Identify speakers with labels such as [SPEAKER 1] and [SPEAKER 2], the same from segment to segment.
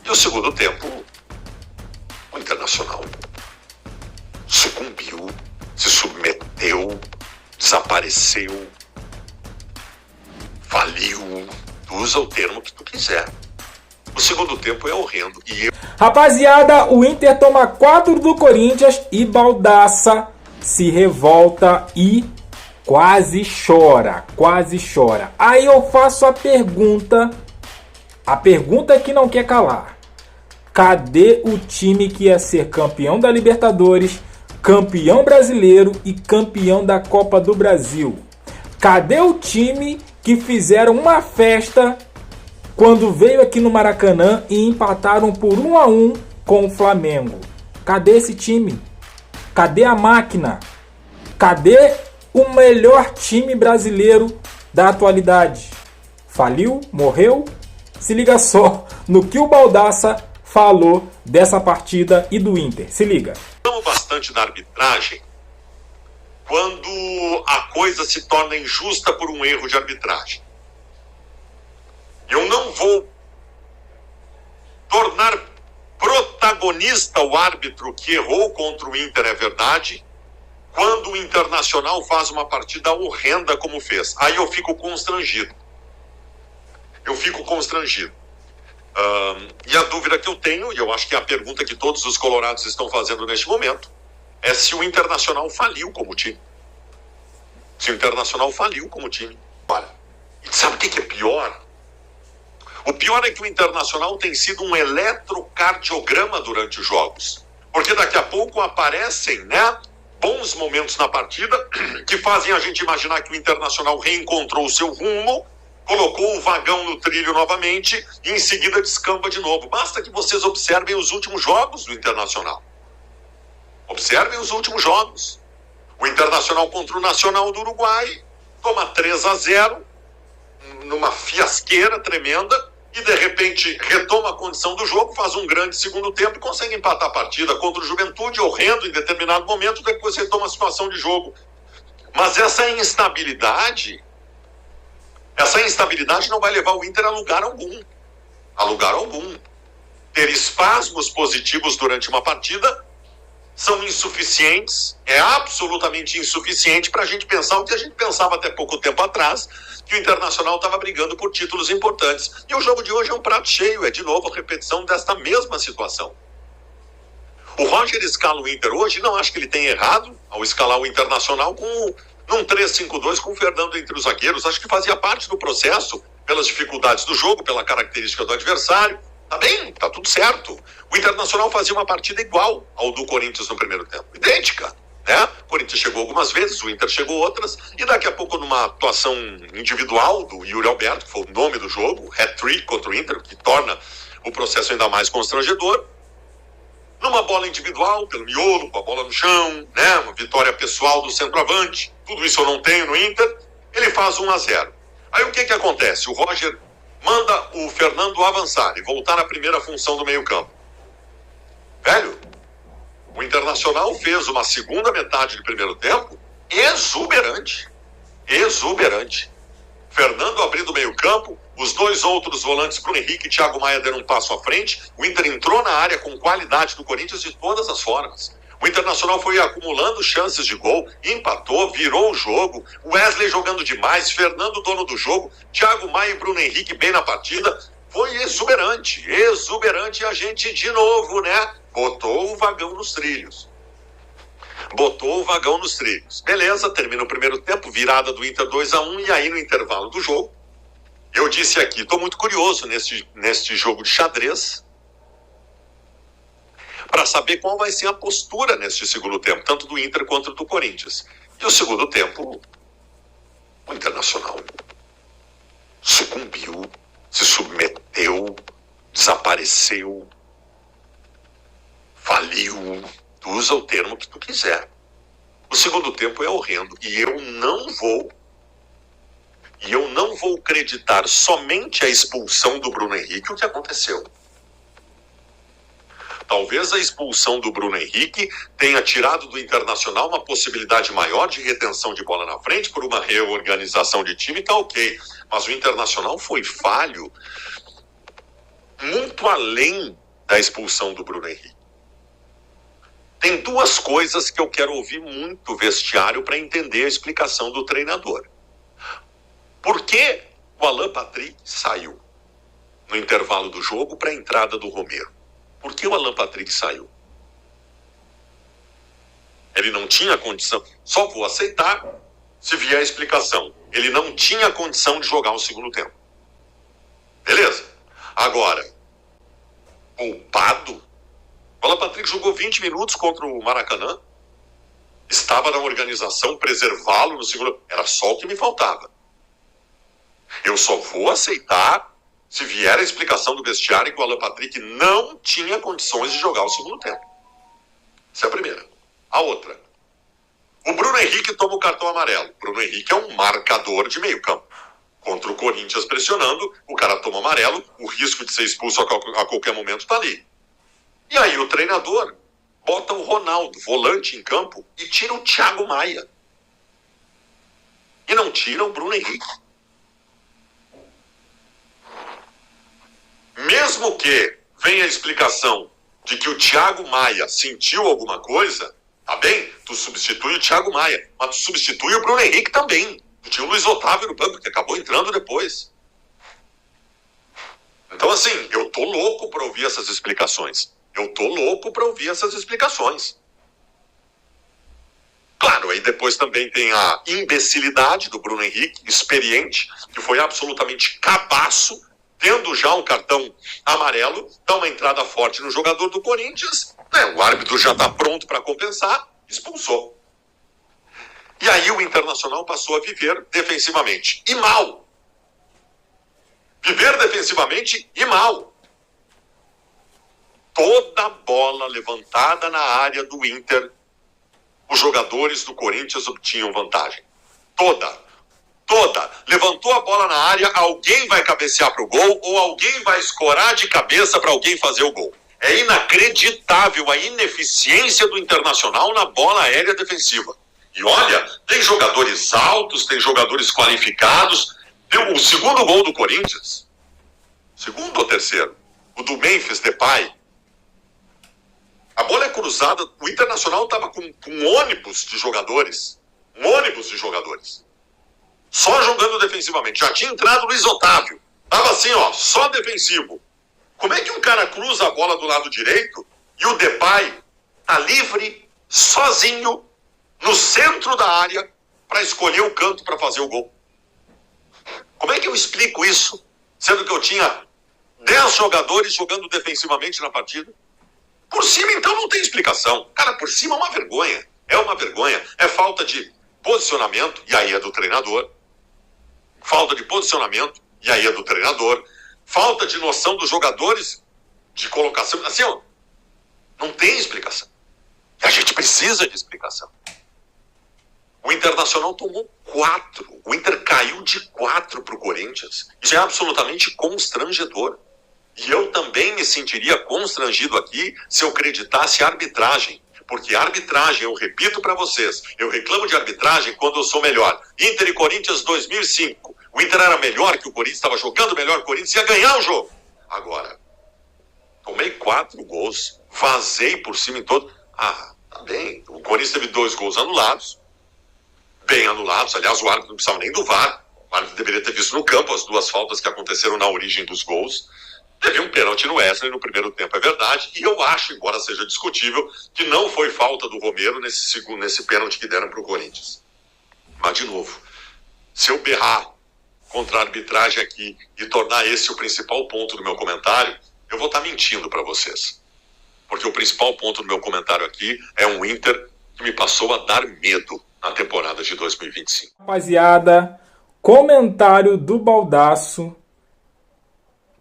[SPEAKER 1] E o segundo tempo, o Internacional sucumbiu, se submeteu, desapareceu, faliu, usa o termo que tu quiser. O segundo tempo é horrendo.
[SPEAKER 2] Rapaziada, o Inter toma 4 do Corinthians e Baldaça se revolta e quase chora, quase chora. Aí eu faço a pergunta que não quer calar. Cadê o time que ia ser campeão da Libertadores, campeão brasileiro e campeão da Copa do Brasil? Cadê o time que fizeram uma festa quando veio aqui no Maracanã e empataram por 1-1 com o Flamengo? Cadê esse time? Cadê a máquina? Cadê o melhor time brasileiro da atualidade? Faliu? Morreu? Se liga só no que o Baldaça falou dessa partida e do Inter. Se liga.
[SPEAKER 1] Falamos bastante da arbitragem quando a coisa se torna injusta por um erro de arbitragem. Eu não vou tornar protagonista o árbitro que errou contra o Inter, é verdade, quando o Internacional faz uma partida horrenda como fez. Aí eu fico constrangido. E a dúvida que eu tenho, e eu acho que é a pergunta que todos os colorados estão fazendo neste momento, é se o Internacional faliu como time. Olha, e sabe o que é pior? O pior é que o Internacional tem sido um eletrocardiograma durante os jogos. Porque daqui a pouco aparecem, bons momentos na partida que fazem a gente imaginar que o Internacional reencontrou o seu rumo, colocou o vagão no trilho novamente e em seguida descamba de novo. Basta que vocês observem os últimos jogos do Internacional. Observem os últimos jogos. O Internacional contra o Nacional do Uruguai toma 3-0 numa fiasqueira tremenda e de repente retoma a condição do jogo, faz um grande segundo tempo e consegue empatar a partida. Contra o Juventude, horrendo em determinado momento, depois retoma a situação de jogo. Mas essa instabilidade não vai levar o Inter a lugar algum. Ter espasmos positivos durante uma partida são insuficientes, é absolutamente insuficiente para a gente pensar o que a gente pensava até pouco tempo atrás, que o Internacional estava brigando por títulos importantes. E o jogo de hoje é um prato cheio, é de novo a repetição desta mesma situação. O Roger escala o Inter hoje, não acho que ele tenha errado ao escalar o Internacional num 3-5-2 com o Fernando entre os zagueiros. Acho que fazia parte do processo, pelas dificuldades do jogo, pela característica do adversário. Tá bem, tá tudo certo. O Internacional fazia uma partida igual ao do Corinthians no primeiro tempo. Idêntica, O Corinthians chegou algumas vezes, o Inter chegou outras, e daqui a pouco numa atuação individual do Yuri Alberto, que foi o nome do jogo, hat-trick contra o Inter, que torna o processo ainda mais constrangedor. Numa bola individual, pelo miolo, com a bola no chão, uma vitória pessoal do centroavante, tudo isso eu não tenho no Inter, ele faz 1-0. Aí o que acontece? O Roger manda o Fernando avançar e voltar à primeira função do meio-campo. Velho, o Internacional fez uma segunda metade do primeiro tempo exuberante. Fernando abrindo o meio-campo, os dois outros volantes, Bruno Henrique e Thiago Maia, deram um passo à frente. O Inter entrou na área com qualidade do Corinthians de todas as formas. O Internacional foi acumulando chances de gol, empatou, virou o jogo. Wesley jogando demais, Fernando dono do jogo, Thiago Maia e Bruno Henrique bem na partida. Foi exuberante. E a gente de novo, botou o vagão nos trilhos. Beleza, termina o primeiro tempo, virada do Inter 2-1, e aí no intervalo do jogo, eu disse aqui, estou muito curioso neste jogo de xadrez, para saber qual vai ser a postura neste segundo tempo, tanto do Inter quanto do Corinthians. E o segundo tempo, o Internacional sucumbiu, se submeteu, desapareceu, faliu, tu usa o termo que tu quiser. O segundo tempo é horrendo e eu não vou acreditar somente a expulsão do Bruno Henrique o que aconteceu. Talvez a expulsão do Bruno Henrique tenha tirado do Internacional uma possibilidade maior de retenção de bola na frente por uma reorganização de time, tá ok. Mas o Internacional foi falho muito além da expulsão do Bruno Henrique. Tem duas coisas que eu quero ouvir muito o vestiário para entender a explicação do treinador. Por que o Alan Patrick saiu no intervalo do jogo para a entrada do Romero? Por que o Alan Patrick saiu? Ele não tinha condição. Só vou aceitar se vier a explicação. Ele não tinha condição de jogar o segundo tempo. Beleza? Agora, poupado? O Alan Patrick jogou 20 minutos contra o Maracanã. Estava na organização, preservá-lo no segundo. Era só o que me faltava. Eu só vou aceitar se vier a explicação do vestiário que o Alan Patrick não tinha condições de jogar o segundo tempo. Essa é a primeira. A outra. O Bruno Henrique toma o cartão amarelo. O Bruno Henrique é um marcador de meio campo. Contra o Corinthians pressionando, o cara toma amarelo, o risco de ser expulso a qualquer momento está ali. E aí o treinador bota o Ronaldo, volante em campo, e tira o Thiago Maia. E não tira o Bruno Henrique. Mesmo que venha a explicação de que o Thiago Maia sentiu alguma coisa, tá bem, tu substitui o Thiago Maia, mas tu substitui o Bruno Henrique também. Tu tinha o Luiz Otávio no banco, que acabou entrando depois. Então assim, eu tô louco para ouvir essas explicações. Claro, aí depois também tem a imbecilidade do Bruno Henrique, experiente, que foi absolutamente cabaço, tendo já um cartão amarelo, dá uma entrada forte no jogador do Corinthians, né? O árbitro já está pronto para compensar, expulsou. E aí o Internacional passou a viver defensivamente. E mal. Viver defensivamente e mal. Toda bola levantada na área do Inter, os jogadores do Corinthians obtinham vantagem. Toda. Levantou a bola na área, alguém vai cabecear para o gol ou alguém vai escorar de cabeça para alguém fazer o gol. É inacreditável a ineficiência do Internacional na bola aérea defensiva. E olha, tem jogadores altos, tem jogadores qualificados. O segundo gol do Corinthians, segundo ou terceiro, o do Memphis Depay, a bola é cruzada, o Internacional estava com um ônibus de jogadores. Só jogando defensivamente. Já tinha entrado o Luiz Otávio. Tava assim, ó, só defensivo. Como é que um cara cruza a bola do lado direito e o Depay tá livre, sozinho, no centro da área, para escolher o canto para fazer o gol? Como é que eu explico isso, sendo que eu tinha 10 jogadores jogando defensivamente na partida? Por cima, então, não tem explicação. Cara, por cima é uma vergonha. É falta de posicionamento, e aí é do treinador. Falta de posicionamento, e aí é do treinador. Falta de noção dos jogadores, de colocação. Assim, ó, não tem explicação. E a gente precisa de explicação. O Internacional tomou 4. O Inter caiu de 4 para o Corinthians. Isso é absolutamente constrangedor. E eu também me sentiria constrangido aqui se eu acreditasse a arbitragem. Porque a arbitragem, eu repito para vocês, eu reclamo de arbitragem quando eu sou melhor. Inter e Corinthians 2005. O Inter era melhor que o Corinthians, estava jogando melhor que o Corinthians, ia ganhar o jogo. Agora, tomei 4 gols, vazei por cima em todo. Ah, tá bem. O Corinthians teve 2 gols anulados. Bem anulados. Aliás, o árbitro não precisava nem do VAR. O árbitro deveria ter visto no campo as 2 faltas que aconteceram na origem dos gols. Teve um pênalti no Wesley no primeiro tempo, é verdade. E eu acho, embora seja discutível, que não foi falta do Romero nesse pênalti que deram para o Corinthians. Mas, de novo, se eu berrar contra a arbitragem aqui e tornar esse o principal ponto do meu comentário, eu vou estar mentindo para vocês. Porque o principal ponto do meu comentário aqui é um Inter que me passou a dar medo na temporada de 2025.
[SPEAKER 2] Rapaziada, comentário do Baldasso.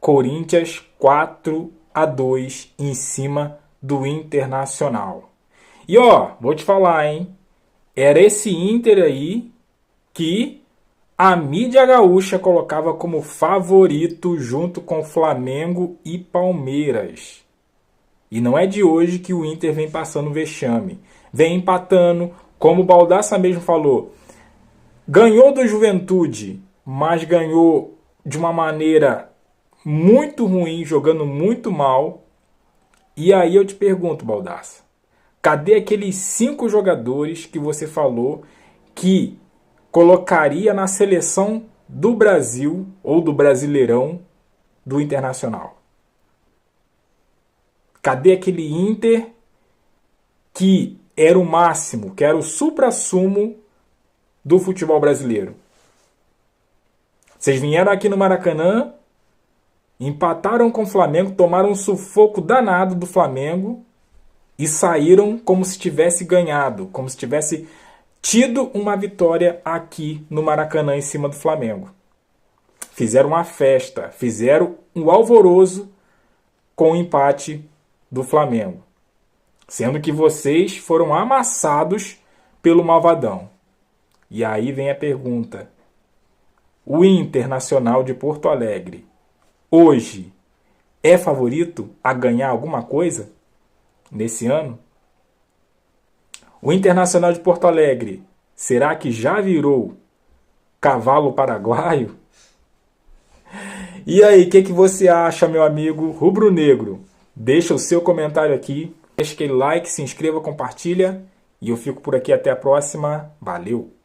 [SPEAKER 2] Corinthians 4-2 em cima do Internacional. E ó, vou te falar, hein? Era esse Inter aí que a mídia gaúcha colocava como favorito junto com Flamengo e Palmeiras. E não é de hoje que o Inter vem passando vexame. Vem empatando, como o Baldasso mesmo falou. Ganhou do Juventude, mas ganhou de uma maneira muito ruim, jogando muito mal. E aí eu te pergunto, Baldassa, cadê aqueles 5 jogadores que você falou que colocaria na seleção do Brasil ou do Brasileirão do Internacional? Cadê aquele Inter que era o máximo, que era o suprassumo do futebol brasileiro? Vocês vieram aqui no Maracanã, empataram com o Flamengo, tomaram um sufoco danado do Flamengo e saíram como se tivesse ganhado, como se tivesse tido uma vitória aqui no Maracanã em cima do Flamengo. Fizeram uma festa, fizeram um alvoroço com o empate do Flamengo, sendo que vocês foram amassados pelo Malvadão. E aí vem a pergunta: o Internacional de Porto Alegre hoje é favorito a ganhar alguma coisa nesse ano? O Internacional de Porto Alegre, será que já virou cavalo paraguaio? E aí, o que você acha, meu amigo rubro-negro? Deixa o seu comentário aqui, deixa aquele like, se inscreva, compartilha. E eu fico por aqui até a próxima. Valeu!